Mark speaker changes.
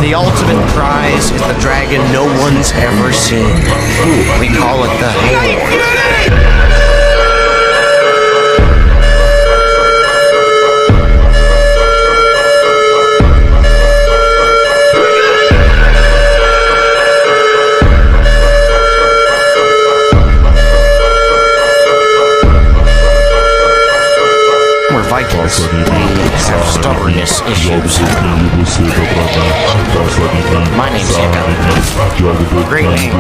Speaker 1: The ultimate prize is the dragon no one's ever seen. We call it the Horde. Vikings, we have stubbornness issues. My name's Hiccup. Great name.